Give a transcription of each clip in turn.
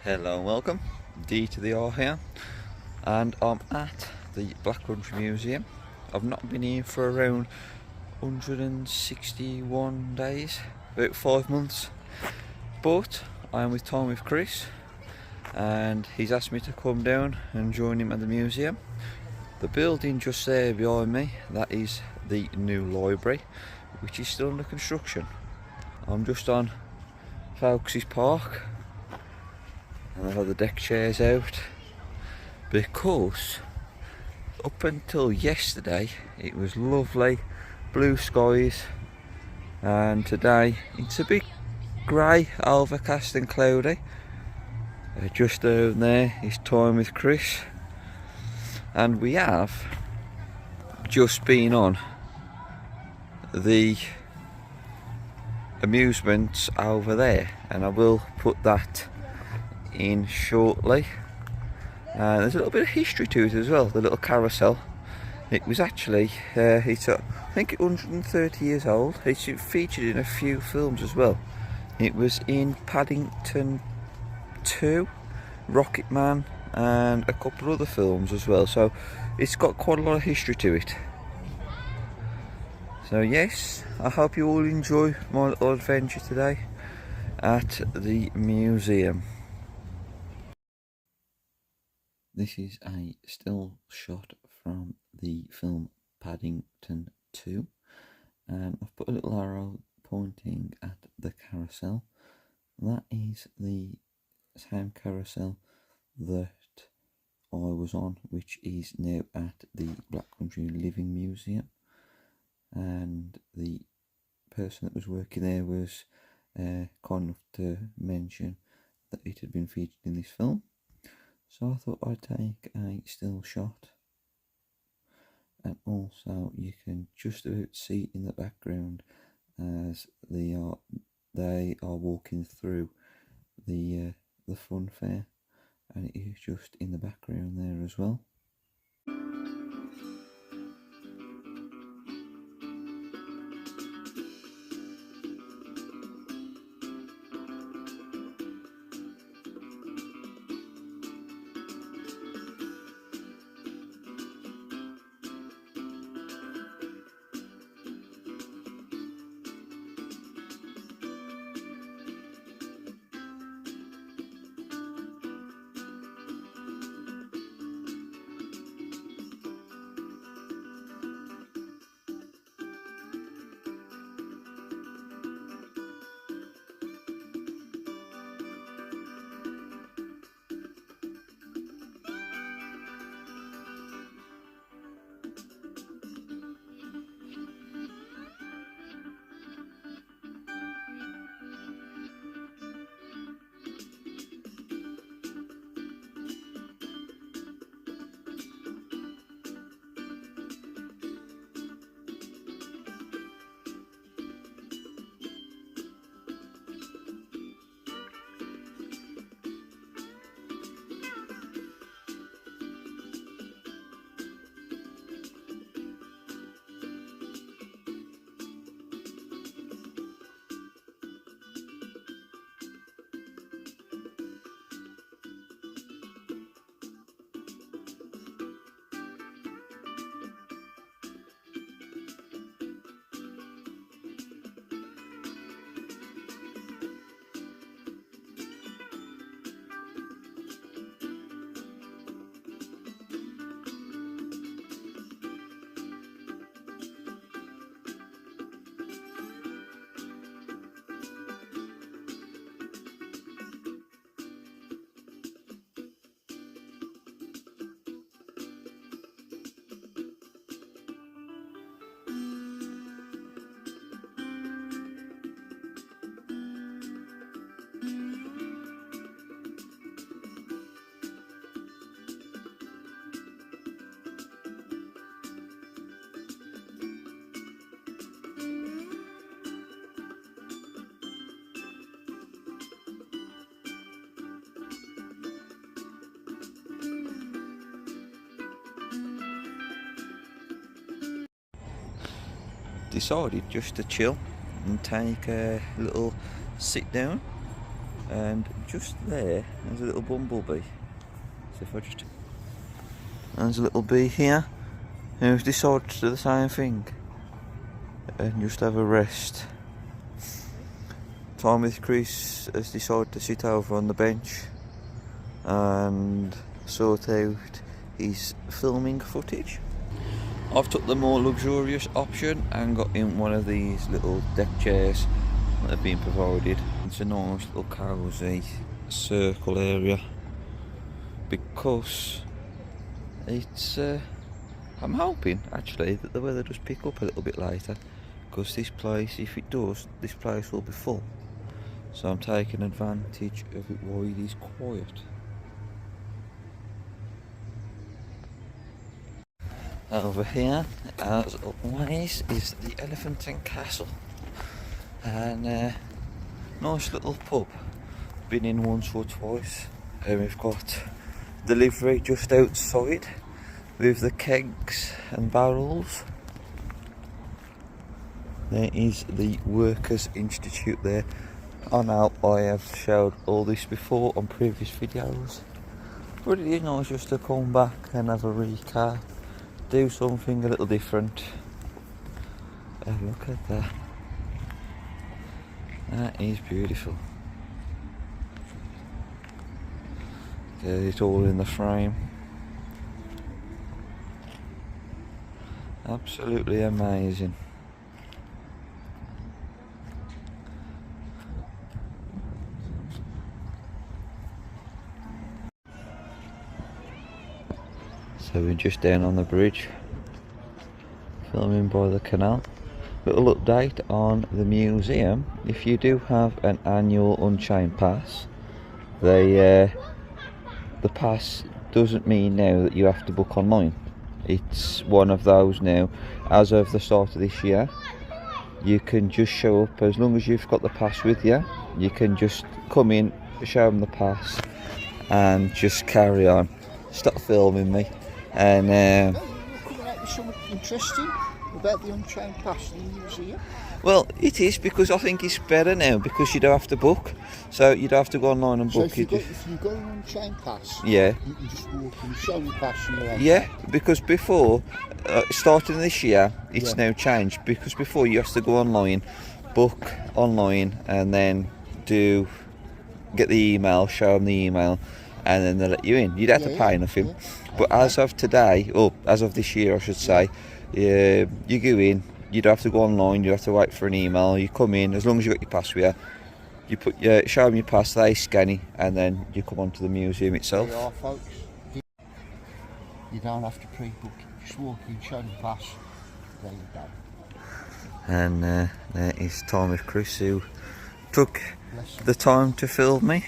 Hello and welcome, D to the R here, and I'm at the Black Country Museum. I've not been here for around 161 days, about 5 months, but I am with Time with Chris and he's asked me to come down and join him at the museum. The building just there behind me, that is the new library, which is still under construction. I'm just on Fawkes Park and I've had the deck chairs out because up until yesterday it was lovely blue skies, and today it's a bit grey, overcast and cloudy. Just over there is Time with Chris, and we have just been on the amusements over there, and I will put that in shortly. There's a little bit of history to it as well, the little carousel. It was actually, I think 130 years old. It's featured in a few films as well. It was in Paddington 2, Rocket Man, and a couple of other films as well. So it's got quite a lot of history to it. So yes, I hope you all enjoy my little adventure today at the museum. This is a still shot from the film Paddington 2, and I've put a little arrow pointing at the carousel. That is the same carousel that I was on, which is now at the Black Country Living Museum, and the person that was working there was kind enough to mention that it had been featured in this film. So I thought I'd take a still shot, and also you can just about see in the background as they are walking through the fun fair, and it is just in the background there as well. Decided just to chill and take a little sit down and just there's a little bumblebee. So if I just... There's a little bee here who's decided to do the same thing and just have a rest. Time with Chris has decided to sit over on the bench and sort out his filming footage. I've took the more luxurious option and got in one of these little deck chairs that have been provided. It's a nice little cosy circle area because it's I'm hoping actually that the weather does pick up a little bit later, because this place, if it does, this place will be full. So I'm taking advantage of it while it is quiet. Over here, as always, is the Elephant and Castle, and nice little pub. Been in once or twice, and we've got delivery just outside with the kegs and barrels. There is the Workers' Institute there. I know I have showed all this before on previous videos, but it is nice just to come back and have a recap, do something a little different. Look at that. That is beautiful. Get it all in the frame. Absolutely amazing. So we're just down on the bridge, filming by the canal. Little update on the museum: if you do have an annual Unchained pass, the pass doesn't mean now that you have to book online. It's one of those now. As of the start of this year, you can just show up as long as you've got the pass with you. You can just come in, show them the pass, and just carry on. Stop filming me. And coming out with something interesting about the Unchained pass in the museum. Well, it is, because I think it's better now because you don't have to book, so you don't have to go online and book. So if you've got an Unchained pass, yeah, you can just walk and show your pass and you're yeah, because before, starting this year, it's Yeah. now changed, because before you have to go online, book online, and then get the email, show them the email, and then they let you in. You'd have to pay nothing. Yeah. But as of today, or as of this year I should say, you go in, you don't have to go online, you have to wait for an email. You come in, as long as you got your pass with you put show them your pass, they scan it, and then you come onto the museum itself. There you are, folks. You don't have to pre-book it, just walk in, show your pass, there you go. And there is Time with Chris, who took the time to film me,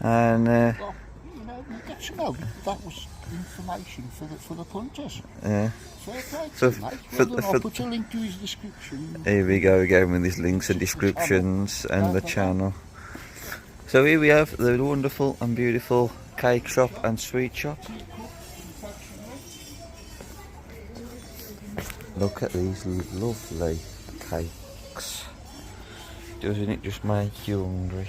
and Well, you get to know that was information for the punters. yeah. Fair play So to him, mate. for Well done. I'll put a link to his description. Here we go again with his links and descriptions and the channel. So here we have the wonderful and beautiful cake shop and sweet shop. Look at these lovely cakes. Doesn't it just make you hungry?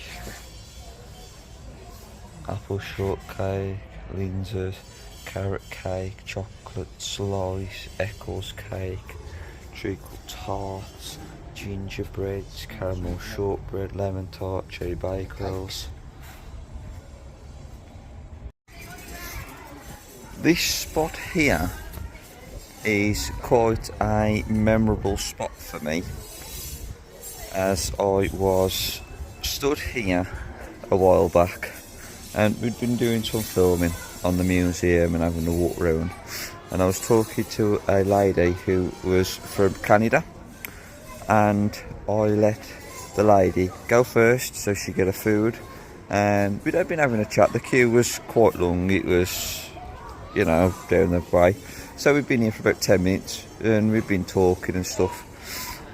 Apple shortcake, Lindsay's, carrot cake, chocolate slice, Eccles cake, treacle tarts, gingerbreads, caramel shortbread, lemon tart, cherry bakewells. This spot here is quite a memorable spot for me, as I was stood here a while back and we'd been doing some filming on the museum and having a walk around, and I was talking to a lady who was from Canada, and I let the lady go first so she get her food, and we'd been having a chat. The queue was quite long, it was, down the way, so we'd been here for about 10 minutes and we'd been talking and stuff.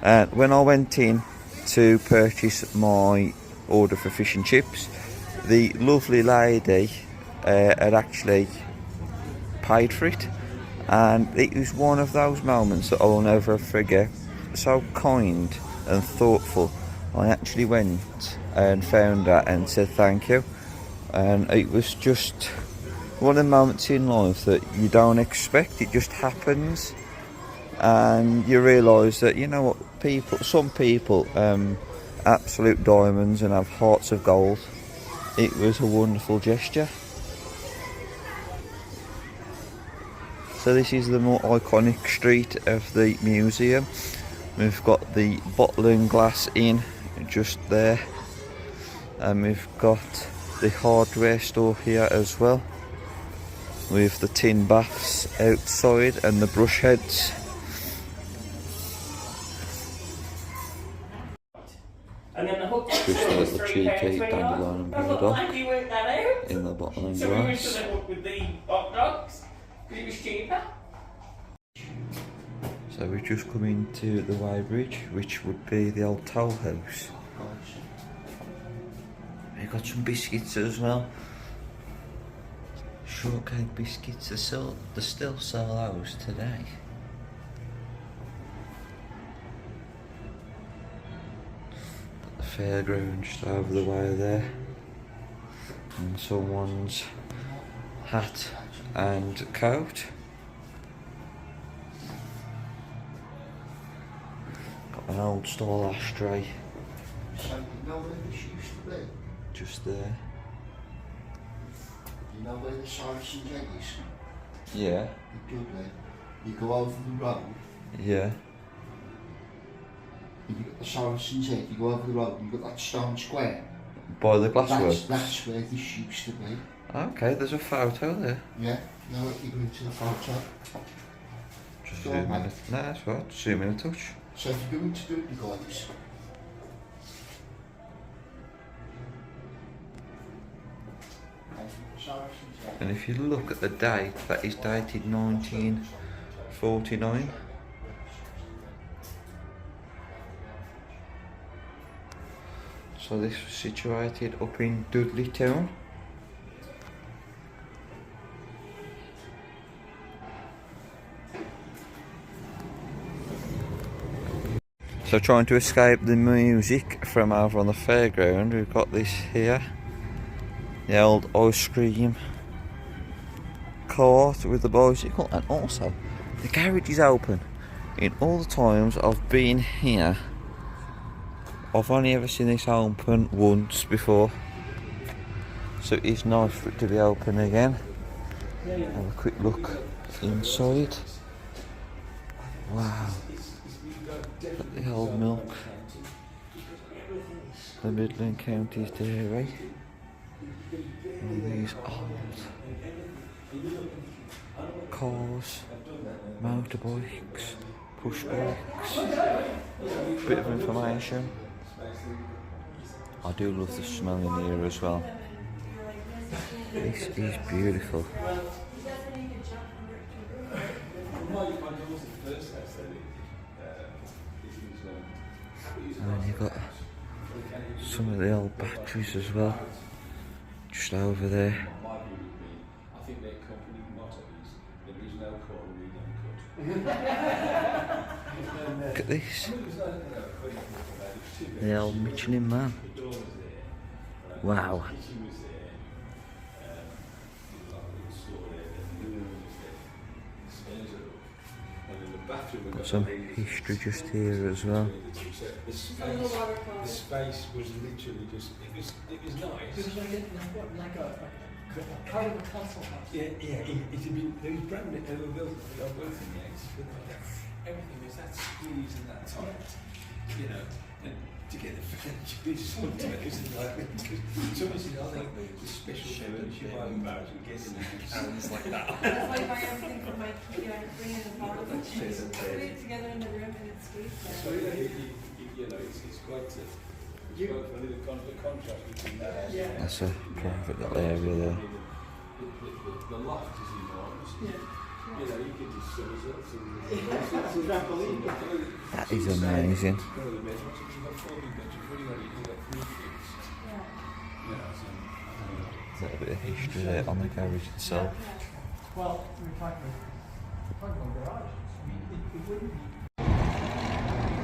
And when I went in to purchase my order for fish and chips, the lovely lady had actually paid for it, and it was one of those moments that I will never forget. So kind and thoughtful. I actually went and found that and said thank you. And it was just one of the moments in life that you don't expect. It just happens, and you realise that, you know what, some people, absolute diamonds and have hearts of gold. It was a wonderful gesture. So this is the more iconic street of the museum. We've got the Bottle and Glass Inn just there, and we've got the hardware store here as well, with the tin baths outside and the brush heads. And then the hook Just a little cheeky dandelion and burdock you worked that out. in the Bottle and So we went to Glass. the hook with the hot dogs because it was cheaper. So we've just come into the Weybridge, which would be the old toll house. We've got some biscuits as well. Shortcake biscuits, they still sell those today. Got the fairground just over the way there. And someone's hat and coat. Got an old style ashtray So you know where this used to be? just there. You know where the Saracen's Head is? Yeah, The Dudley. You go over the road, yeah. and you got the Saracen's Head, you go over the road and you've got that stone square. By the glassworks. That's where this used to be. Okay, there's a photo there. Yeah, now you go into the photo. Just Go zoom on, in. mate. No, that's right. Zoom in a touch. So if you go into Dudley, guys, Saracen's Head. And if you look at the date, that is dated 1949. So this was situated up in Dudley Town. So trying to escape the music from over on the fairground, we've got this here. The old ice cream cart with the bicycle, and also the garage is open. In all the times I've been here, I've only ever seen this open once before, so it's nice for it to be open again. Have a quick look inside. Wow, got the old milk, the Midland Counties Dairy, and these old cars, motorbikes, push bikes. Bit of information. I do love the smell in here as well. This is beautiful. And then you've got some of the old batteries as well, just over there. I think their company motto is there is no call we don't cut. Look at this. The old Michelin Man. Wow. Got some history just here as well. The space was literally just, it was nice. It was like a part of a castle house. Yeah, it had been, there was brand new, they were built, they were both in the 80s, but everything was that squeezed and that tight, you know, and to get the furniture is sometimes like, because someone said, I think the special furniture by the marriage and getting the hands like that. That's why I buy everything from IKEA, bring in the bottles and just put it together in the room and it's sweet. So you know, it's quite a, it's quite a little contrast between that. Yeah. That's a private little area there. The loft is enormous. Yeah. You know, you could just sort of It's a trampoline. That is amazing. One of the bedrooms, you've got 4 big bedrooms, what do you want? You've got 3 kids. You know, so, A little bit of history there on the garage itself. Well, we're talking about garages. I mean, it wouldn't be.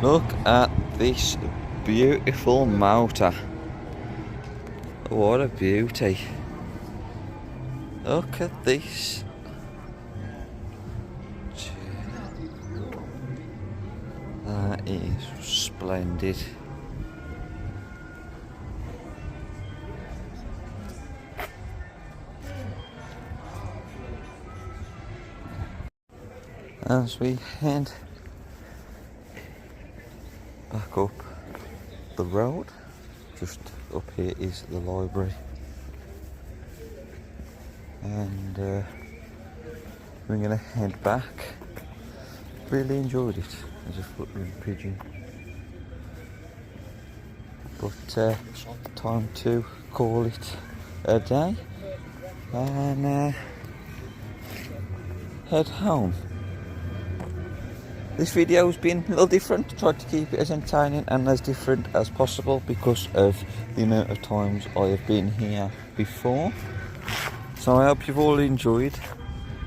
Look at this beautiful motor. What a beauty. Look at this. That is splendid. As we head back up the road, just up here is the library, and we're going to head back. Really enjoyed it as a fluttering pigeon, but time to call it a day and head home. This video has been a little different, tried to keep it as entertaining and as different as possible because of the amount of times I have been here before. So I hope you've all enjoyed,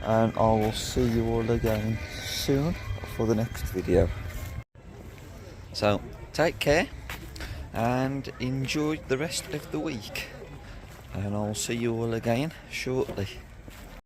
and I will see you all again soon for the next video. So take care and enjoy the rest of the week, and I'll see you all again shortly.